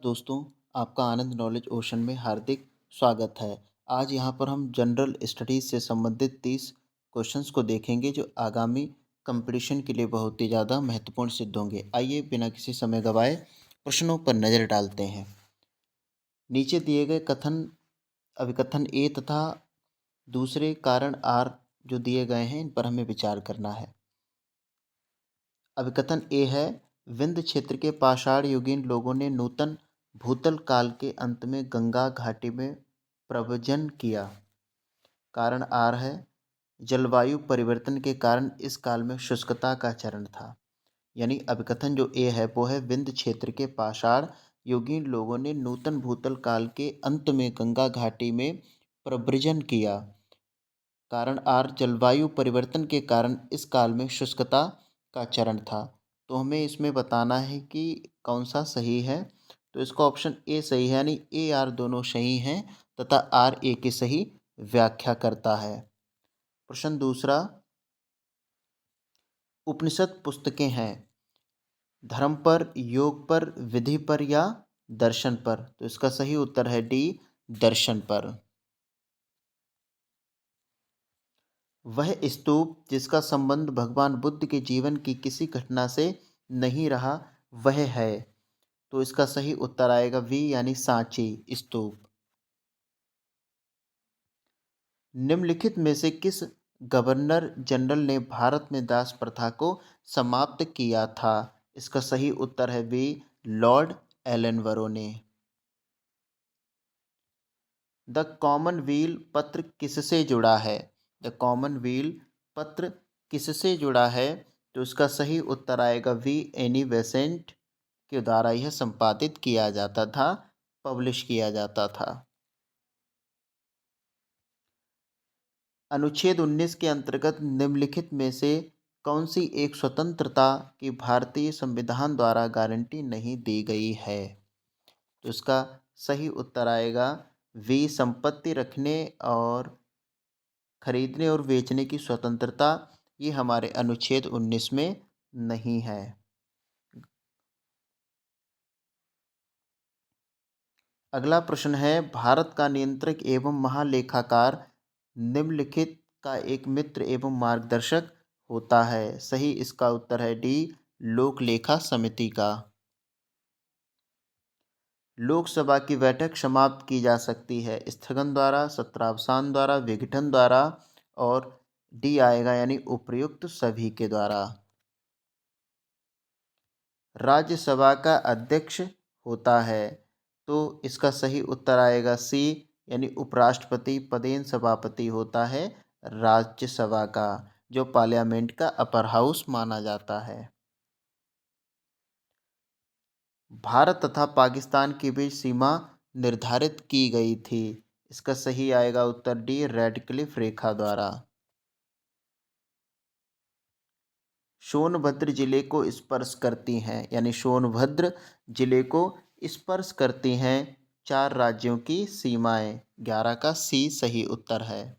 दोस्तों, आपका आनंद knowledge ocean में हार्दिक स्वागत है। आज यहाँ पर हम जनरल स्टडीज़ से संबंधित 30 क्वेश्चंस को देखेंगे जो आगामी कंपटीशन के लिए बहुत ही ज़्यादा महत्वपूर्ण सिद्ध होंगे। आइए बिना किसी समय गवाए प्रश्नों पर नज़र डालते हैं। नीचे दिए गए अभिकथन ए तथा दूसरे कारण आर जो दिए गए हैं इन पर हमें विचार करना है। अभिकथन ए है, विंध्य क्षेत्र के पाषाण युगीन लोगों ने नूतन भूतल काल के अंत में गंगा घाटी में प्रव्रजन किया। कारण आर है, जलवायु परिवर्तन के कारण इस काल में शुष्कता का चरण था। यानी अभिकथन जो ए है वो है, विंध्य क्षेत्र के पाषाण युगीन लोगों ने नूतन भूतल काल के अंत में गंगा घाटी में प्रव्रजन किया। कारण आर, जलवायु परिवर्तन के कारण इस काल में शुष्कता का चरण था। तो हमें इसमें बताना है कि कौन सा सही है। तो इसका ऑप्शन ए सही है, यानी ए आर दोनों सही हैं तथा आर ए की सही व्याख्या करता है। प्रश्न दूसरा, उपनिषद पुस्तकें हैं धर्म पर, योग पर, विधि पर या दर्शन पर। तो इसका सही उत्तर है डी, दर्शन पर। वह स्तूप जिसका संबंध भगवान बुद्ध के जीवन की किसी घटना से नहीं रहा वह है। तो इसका सही उत्तर आएगा वी, यानी सांची स्तूप। निम्नलिखित में से किस गवर्नर जनरल ने भारत में दास प्रथा को समाप्त किया था। इसका सही उत्तर है बी, लॉर्ड एलनबरो ने। द कॉमनवेल्थ पत्र किससे जुड़ा है। द कॉमनवेल्थ पत्र किससे जुड़ा है। तो इसका सही उत्तर आएगा वी, एनी बेसेंट के द्वारा यह संपादित किया जाता था, पब्लिश किया जाता था। अनुच्छेद 19 के अंतर्गत निम्नलिखित में से कौन सी एक स्वतंत्रता की भारतीय संविधान द्वारा गारंटी नहीं दी गई है। तो इसका सही उत्तर आएगा वी, संपत्ति रखने और खरीदने और बेचने की स्वतंत्रता। ये हमारे अनुच्छेद 19 में नहीं है। अगला प्रश्न है, भारत का नियंत्रक एवं महालेखाकार निम्नलिखित का एक मित्र एवं मार्गदर्शक होता है। सही इसका उत्तर है डी, लोक लेखा समिति का। लोकसभा की बैठक समाप्त की जा सकती है स्थगन द्वारा, सत्रावसान द्वारा, विघटन द्वारा और डी आएगा यानी उपर्युक्त सभी के द्वारा। राज्यसभा का अध्यक्ष होता है। तो इसका सही उत्तर आएगा सी, यानी उपराष्ट्रपति पदेन सभापति होता है राज्यसभा का, जो पार्लियामेंट का अपर हाउस माना जाता है। भारत तथा पाकिस्तान के बीच सीमा निर्धारित की गई थी। इसका सही आएगा उत्तर डी, रेडक्लिफ रेखा द्वारा। सोनभद्र जिले को स्पर्श करती हैं, यानी सोनभद्र जिले को स्पर्श करती हैं 4 राज्यों की सीमाएं। 11 का सी सही उत्तर है।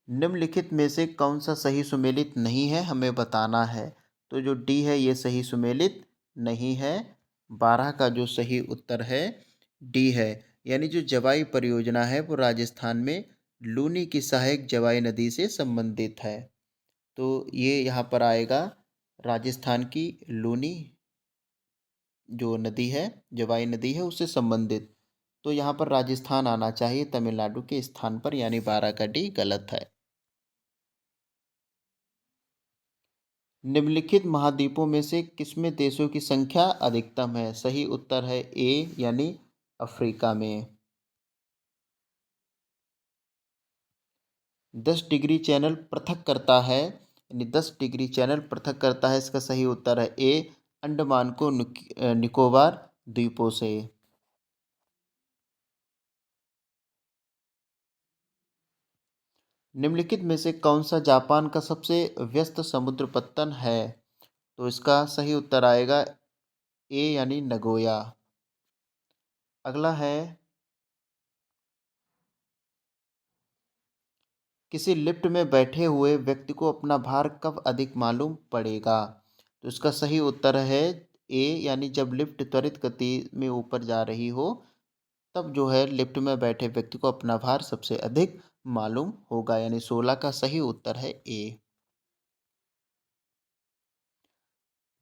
निम्नलिखित में से कौन सा सही सुमेलित नहीं है, हमें बताना है। तो जो डी है ये सही सुमेलित नहीं है। 12 का जो सही उत्तर है डी है, यानी जो जवाई परियोजना है वो राजस्थान में लूनी की सहायक जवाई नदी से संबंधित है। तो ये यहाँ पर आएगा राजस्थान की लूनी जो नदी है, जवाई नदी है, उससे संबंधित। तो यहाँ पर राजस्थान आना चाहिए तमिलनाडु के स्थान पर, यानी 12 का डी गलत है। निम्नलिखित महाद्वीपों में से किसमें देशों की संख्या अधिकतम है। सही उत्तर है ए, यानी अफ्रीका में। 10 डिग्री चैनल पृथक करता है, यानी 10 डिग्री चैनल पृथक करता है। इसका सही उत्तर है ए, अंडमान को निकोबार द्वीपों से। निम्नलिखित में से कौन सा जापान का सबसे व्यस्त समुद्र पत्तन है। तो इसका सही उत्तर आएगा ए, यानी नगोया। अगला है, किसी लिफ्ट में बैठे हुए व्यक्ति को अपना भार कब अधिक मालूम पड़ेगा। तो इसका सही उत्तर है ए, यानी जब लिफ्ट त्वरित गति में ऊपर जा रही हो तब जो है लिफ्ट में बैठे व्यक्ति को अपना भार सबसे अधिक मालूम होगा, यानी 16 का सही उत्तर है ए।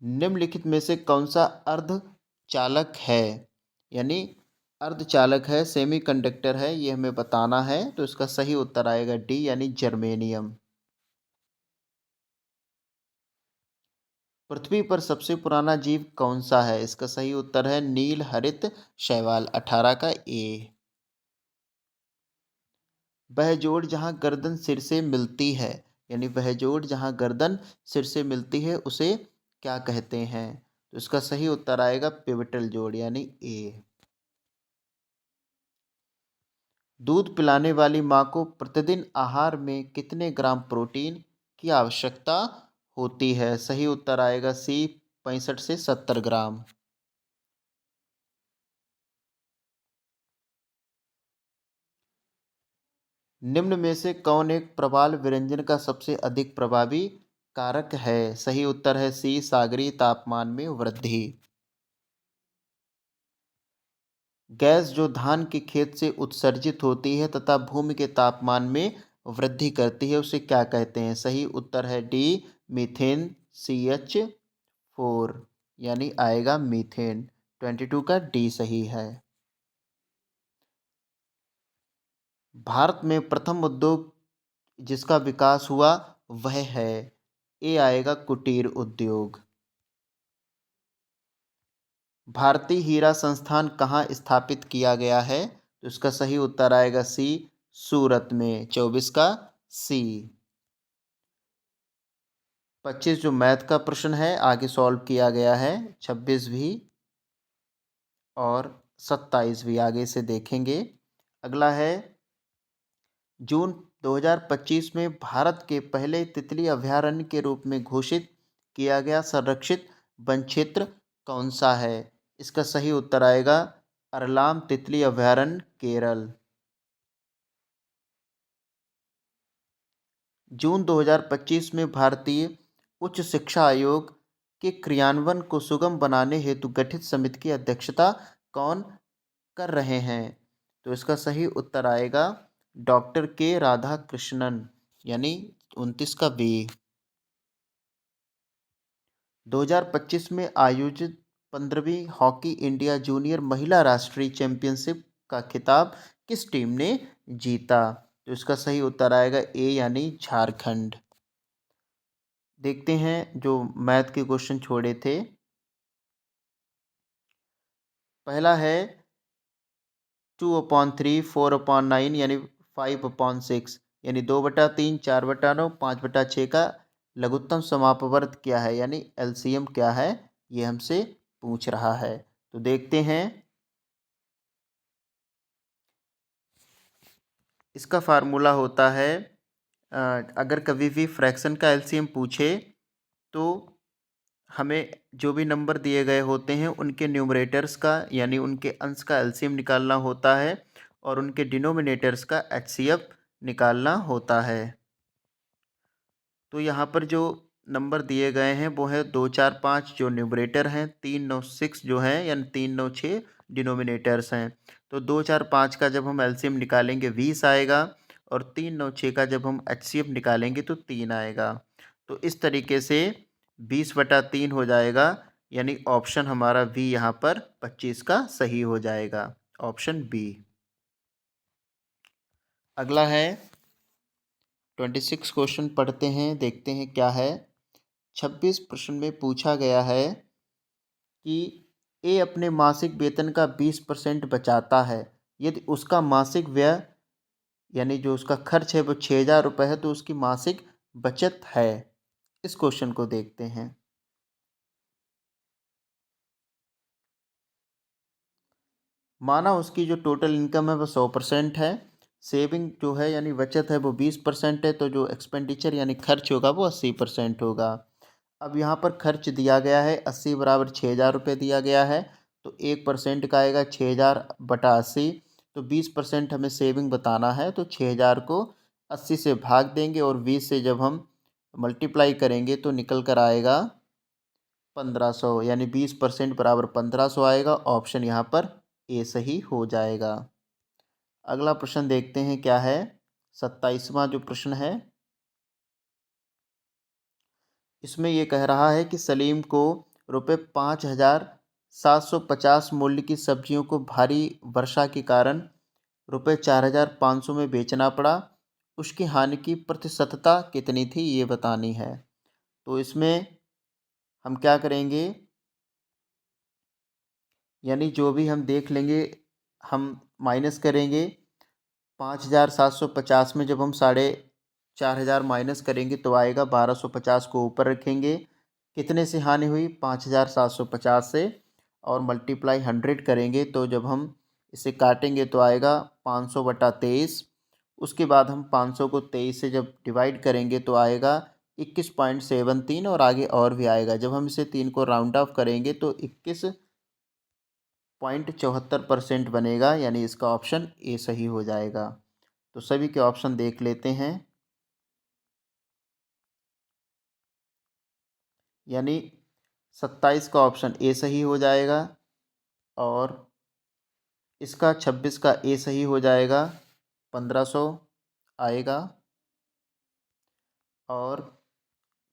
निम्नलिखित में से कौन सा अर्धचालक है, यानी अर्धचालक है, सेमीकंडक्टर है, ये हमें बताना है। तो इसका सही उत्तर आएगा डी, यानी जर्मेनियम। पृथ्वी पर सबसे पुराना जीव कौन सा है, इसका सही उत्तर है नील हरित शैवाल, 18 का ए। वह जोड़ जहाँ गर्दन सिर से मिलती है, यानी वह जोड़ जहाँ गर्दन सिर से मिलती है उसे क्या कहते हैं? तो इसका सही उत्तर आएगा पिवटल जोड़, यानी ए। दूध पिलाने वाली माँ को प्रतिदिन आहार में कितने ग्राम प्रोटीन की आवश्यकता होती है? सही उत्तर आएगा सी, 65 से 70 ग्राम। निम्न में से कौन एक प्रवाल विरंजन का सबसे अधिक प्रभावी कारक है? सही उत्तर है सी, सागरीय तापमान में वृद्धि। गैस जो धान के खेत से उत्सर्जित होती है तथा भूमि के तापमान में वृद्धि करती है उसे क्या कहते हैं? सही उत्तर है डी, मीथेन, CH4, यानी आएगा मीथेन। 22 का डी सही है। भारत में प्रथम उद्योग जिसका विकास हुआ वह है, ए आएगा कुटीर उद्योग। भारतीय हीरा संस्थान कहाँ स्थापित किया गया है? तो इसका सही उत्तर आएगा सी, सूरत में, 24 का सी। 25 जो मैथ का प्रश्न है आगे सॉल्व किया गया है, 26 भी और 27 भी आगे से देखेंगे। अगला है जून 2025 में भारत के पहले तितली अभयारण्य के रूप में घोषित किया गया संरक्षित वन क्षेत्र कौन सा है? इसका सही उत्तर आएगा अरलाम तितली अभयारण्य, केरल। जून 2025 में भारतीय उच्च शिक्षा आयोग के क्रियान्वयन को सुगम बनाने हेतु गठित समिति की अध्यक्षता कौन कर रहे हैं? तो इसका सही उत्तर आएगा डॉक्टर के राधाकृष्णन, यानी 29 का बी। 2025 में आयोजित 15वीं हॉकी इंडिया जूनियर महिला राष्ट्रीय चैंपियनशिप का खिताब किस टीम ने जीता? तो इसका सही उत्तर आएगा ए, यानी झारखंड। देखते हैं जो मैथ के क्वेश्चन छोड़े थे। पहला है 2/3, 4/9, यानी 5/6, यानी 2/3, 4/9, 5/6 का लघुत्तम समापवर्त क्या है, यानी LCM क्या है, ये हमसे पूछ रहा है। तो देखते हैं। इसका फार्मूला होता है अगर कभी भी फ्रैक्शन का LCM पूछे तो हमें जो भी नंबर दिए गए होते हैं उनके न्यूमरेटर्स का, यानी उनके अंश का LCM निकालना होता है और उनके डिनोमिनेटर्स का HCF निकालना होता है। तो यहाँ पर जो नंबर दिए गए हैं वो है 2, 4, 5 जो न्यूमरेटर हैं, 3, 9, 6 जो है, यानी 3, 9, 6 डिनोमिनेटर्स हैं। तो 2, 4, 5 का जब हम LCM निकालेंगे 20 आएगा और 3, 9, 6 का जब हम HCF निकालेंगे तो 3 आएगा। तो इस तरीके से 20/3 हो जाएगा, यानी ऑप्शन हमारा बी यहाँ पर 25 का सही हो जाएगा, ऑप्शन बी। अगला है 26 क्वेश्चन पढ़ते हैं, देखते हैं क्या है। 26 प्रश्न में पूछा गया है कि ए अपने मासिक वेतन का 20% बचाता है, यदि उसका मासिक व्यय यानी जो उसका खर्च है वो 6,000 रुपये है तो उसकी मासिक बचत है। इस क्वेश्चन को देखते हैं। माना उसकी जो टोटल इनकम है वो 100% है, सेविंग जो है यानी बचत है वो 20% है, तो जो एक्सपेंडिचर यानी खर्च होगा वो 80% होगा। अब यहाँ पर खर्च दिया गया है 80 बराबर 6,000 रुपये दिया गया है, तो 1% का आएगा 6,000/80, तो 20% हमें सेविंग बताना है, तो 6,000 को 80 से भाग देंगे और 20 से जब हम मल्टीप्लाई करेंगे तो निकल कर आएगा 1500, यानी 20% बराबर 1500 आएगा। ऑप्शन यहाँ पर ए सही हो जाएगा। अगला प्रश्न देखते हैं क्या है। 27वां जो प्रश्न है, इसमें ये कह रहा है कि सलीम को रुपये 5,750 मूल्य की सब्जियों को भारी वर्षा के कारण रुपये 4,500 में बेचना पड़ा। उसकी हानि की प्रतिशतता कितनी थी, ये बतानी है। तो इसमें हम क्या करेंगे, यानी जो भी हम देख लेंगे, हम माइनस करेंगे। 5,750 में जब हम 4,500 माइनस करेंगे तो आएगा 1,250 को ऊपर रखेंगे। कितने से हानि हुई, 5,750 से, और मल्टीप्लाई 100 करेंगे तो जब हम इसे काटेंगे तो आएगा 500/23। उसके बाद हम 500 को 23 से जब डिवाइड करेंगे तो आएगा 21.73, और आगे और भी आएगा। जब हम इसे 3 को राउंड ऑफ करेंगे तो 21.74% बनेगा, यानी इसका ऑप्शन ए सही हो जाएगा। तो सभी के ऑप्शन देख लेते हैं, यानी 27 का ऑप्शन ए सही हो जाएगा, और इसका 26 का ए सही हो जाएगा, 1500 आएगा, और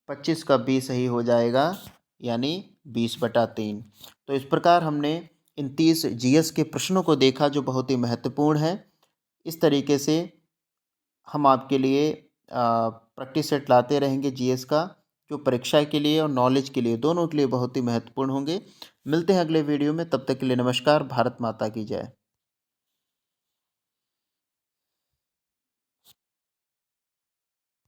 25 का बी सही हो जाएगा, यानी 20/3। तो इस प्रकार हमने इन 30 जीएस के प्रश्नों को देखा जो बहुत ही महत्वपूर्ण है। इस तरीके से हम आपके लिए प्रैक्टिस सेट लाते रहेंगे जीएस का, जो परीक्षा के लिए और नॉलेज के लिए, दोनों के लिए बहुत ही महत्वपूर्ण होंगे। मिलते हैं अगले वीडियो में, तब तक के लिए नमस्कार। भारत माता की जय।